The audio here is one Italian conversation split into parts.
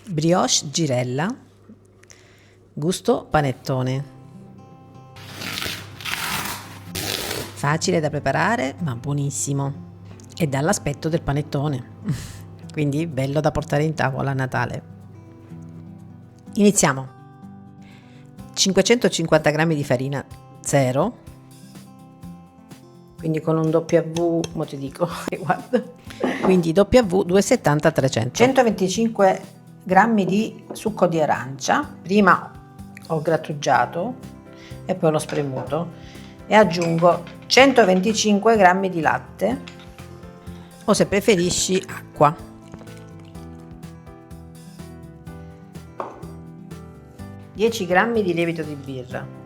Brioche girella, gusto panettone. Facile da preparare ma buonissimo e dà l'aspetto del panettone, quindi bello da portare in tavola a Natale. Iniziamo. 550 g di farina zero, quindi con un W, mo ti dico, guarda, quindi W 270 300. 125 g di succo di arancia, prima ho grattugiato e poi l'ho spremuto, e aggiungo 125 g di latte, o se preferisci acqua. Dieci grammi di lievito di birra,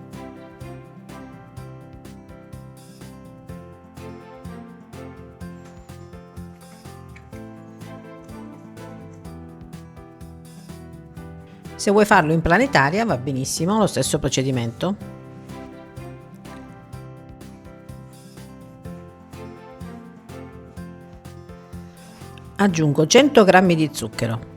se vuoi farlo in planetaria va benissimo, lo stesso procedimento. Aggiungo 100 g di zucchero,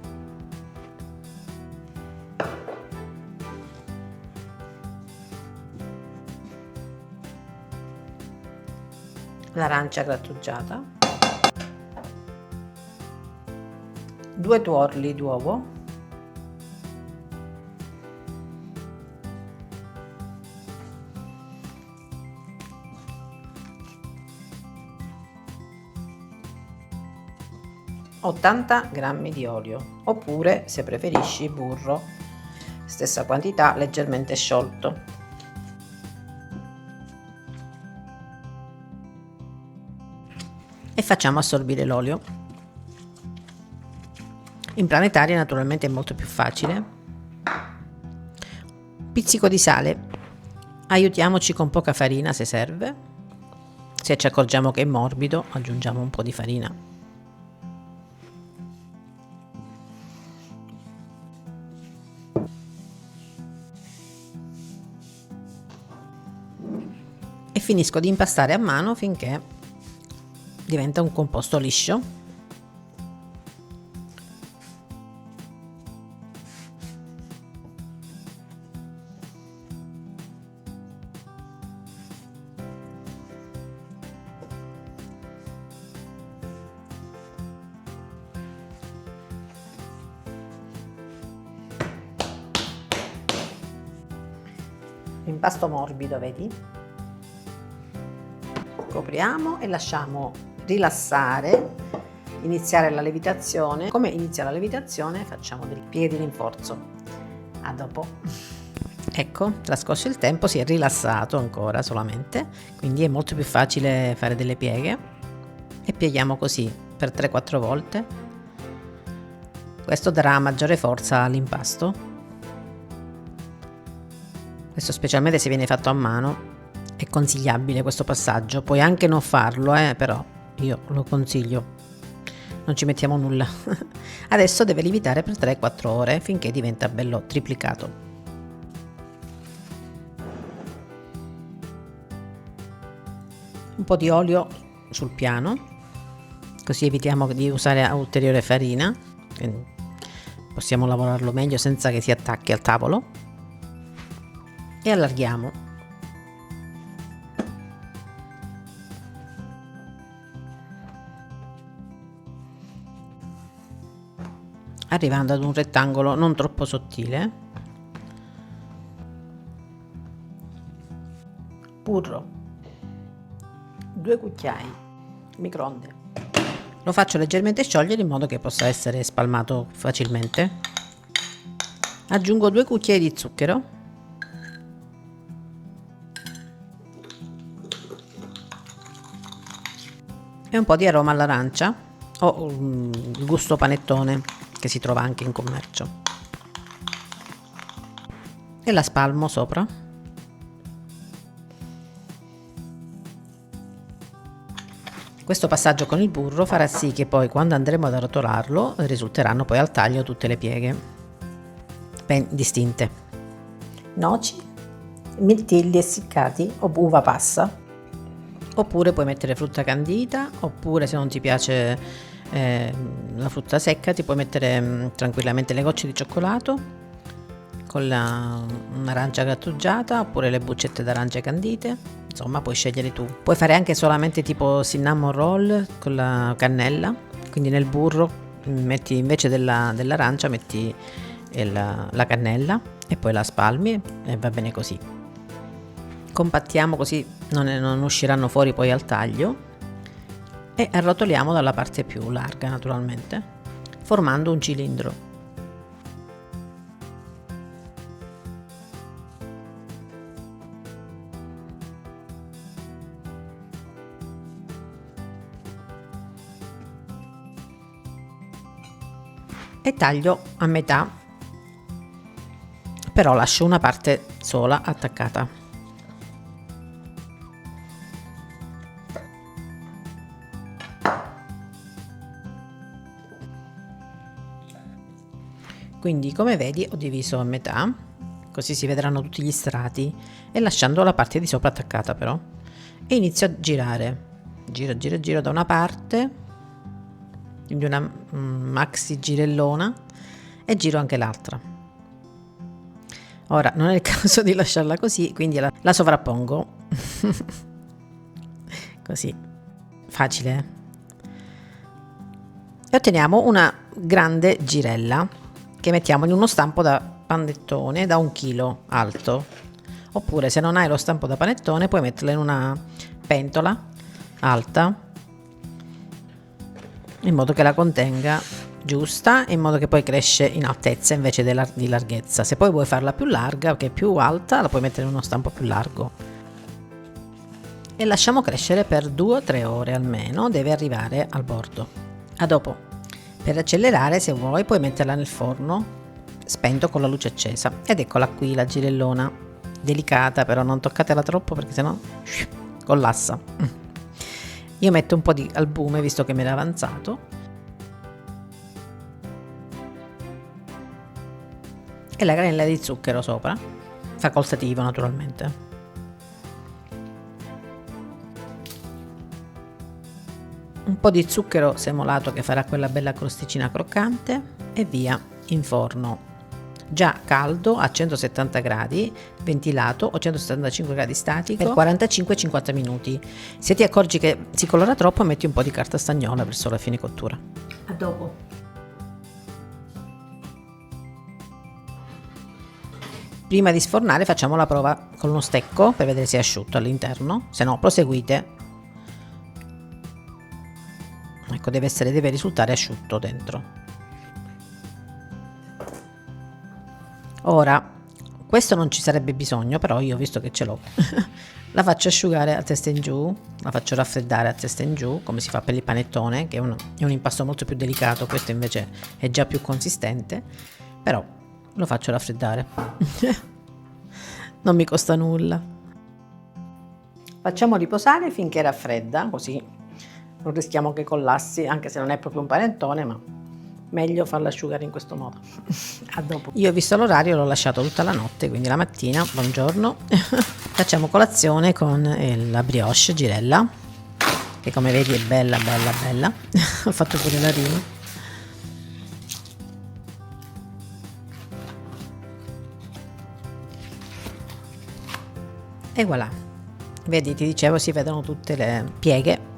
l'arancia grattugiata, 2 tuorli d'uovo, (80 g di olio, oppure se preferisci burro, stessa quantità, leggermente sciolto). E facciamo assorbire l'olio. In planetaria naturalmente è molto più facile. Pizzico di sale, aiutiamoci con poca farina se serve, se ci accorgiamo che è morbido aggiungiamo un po' di farina. E finisco di impastare a mano finché diventa un composto liscio. Impasto morbido, vedi? Copriamo e lasciamo rilassare, iniziare la lievitazione. Come inizia la lievitazione facciamo dei pieghi di rinforzo. A dopo. Ecco, trascorso il tempo si è rilassato ancora solamente, quindi è molto più facile fare delle pieghe, e pieghiamo così per 3-4 volte. Questo darà maggiore forza all'impasto. Questo specialmente se viene fatto a mano. È consigliabile questo passaggio, puoi anche non farlo, però io lo consiglio, non ci mettiamo nulla. Adesso deve lievitare per 3-4 ore finché diventa bello triplicato. Un po' di olio sul piano, così evitiamo di usare ulteriore farina, possiamo lavorarlo meglio senza che si attacchi al tavolo, e allarghiamo. Arrivando ad un rettangolo non troppo sottile. Burro, 2 cucchiai, microonde. Lo faccio leggermente sciogliere in modo che possa essere spalmato facilmente. Aggiungo 2 cucchiai di zucchero, e un po' di aroma all'arancia o il gusto panettone che si trova anche in commercio, e la spalmo sopra. Questo passaggio con il burro farà sì che poi quando andremo ad arrotolarlo risulteranno poi al taglio tutte le pieghe ben distinte. Noci, mirtilli essiccati o uva passa, oppure puoi mettere frutta candita, oppure se non ti piace la frutta secca, ti puoi mettere tranquillamente le gocce di cioccolato con un'arancia grattugiata oppure le buccette d'arancia candite, insomma puoi scegliere tu. Puoi fare anche solamente tipo cinnamon roll con la cannella, quindi nel burro metti invece dell'arancia metti la cannella e poi la spalmi e va bene così. Compattiamo così non usciranno fuori poi al taglio e arrotoliamo dalla parte più larga naturalmente, formando un cilindro. E taglio a metà, però lascio una parte sola attaccata. Quindi come vedi ho diviso a metà, così si vedranno tutti gli strati e lasciando la parte di sopra attaccata però. E inizio a girare, giro da una parte, quindi una maxi girellona, e giro anche l'altra. Ora non è il caso di lasciarla così, quindi la sovrappongo. Così, facile. E otteniamo una grande girella che mettiamo in uno stampo da panettone da 1 chilo alto, oppure se non hai lo stampo da panettone puoi metterla in una pentola alta in modo che la contenga giusta, in modo che poi cresce in altezza invece di larghezza. Se poi vuoi farla più larga, che è più alta, la puoi mettere in uno stampo più largo e lasciamo crescere per 2 o 3 ore almeno, deve arrivare al bordo. A dopo. Per accelerare, se vuoi, puoi metterla nel forno spento con la luce accesa. Ed eccola qui la girellona, delicata, però non toccatela troppo perché sennò collassa. Io metto un po' di albume visto che mi era avanzato e la granella di zucchero sopra, facoltativo naturalmente. Un po' di zucchero semolato che farà quella bella crosticina croccante e via in forno, già caldo a 170 gradi, ventilato o 175 gradi statico per 45-50 minuti. Se ti accorgi che si colora troppo metti un po' di carta stagnola verso la fine cottura. A dopo. Prima di sfornare facciamo la prova con uno stecco per vedere se è asciutto all'interno, se no proseguite. Ecco, deve risultare asciutto dentro. Ora, questo non ci sarebbe bisogno, però io visto che ce l'ho, la faccio asciugare a testa in giù, la faccio raffreddare a testa in giù, come si fa per il panettone, che è un impasto molto più delicato, questo invece è già più consistente, però lo faccio raffreddare. Non mi costa nulla. Facciamo riposare finché raffredda, così non rischiamo che collassi, anche se non è proprio un panettone, ma meglio farlo asciugare in questo modo. A dopo. Io ho visto l'orario, l'ho lasciato tutta la notte, quindi la mattina, buongiorno, facciamo colazione con la brioche girella, che come vedi è bella bella bella. Ho fatto pure la rima. E voilà, vedi, ti dicevo, si vedono tutte le pieghe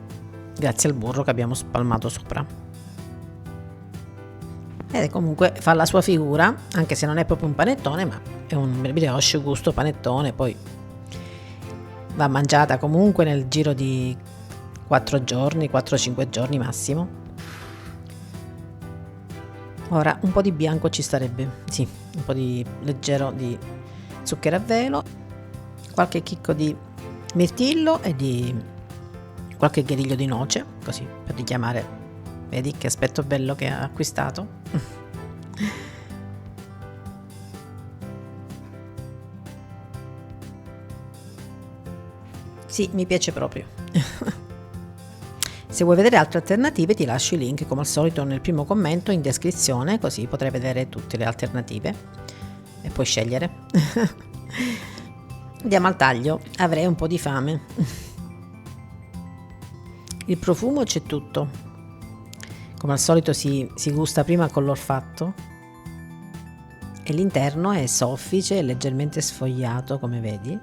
grazie al burro che abbiamo spalmato sopra. Ed comunque fa la sua figura, anche se non è proprio un panettone, ma è un brioche gusto panettone, poi va mangiata comunque nel giro di 4 giorni, 4-5 giorni massimo. Ora un po' di bianco ci starebbe, sì, un po' di leggero di zucchero a velo, qualche chicco di mirtillo e di qualche griglio di noce, così per richiamare, vedi che aspetto bello che ha acquistato. Sì, mi piace proprio. Se vuoi vedere altre alternative ti lascio i link come al solito nel primo commento in descrizione, così potrai vedere tutte le alternative e puoi scegliere. Andiamo al taglio, avrei un po' di fame. Il profumo c'è tutto, Come al solito si gusta prima con l'olfatto e l'interno è soffice e leggermente sfogliato, come vedi.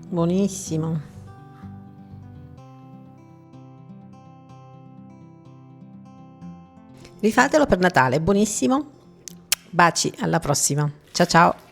Buonissimo. Rifatelo per Natale, buonissimo. Baci, alla prossima. Ciao ciao.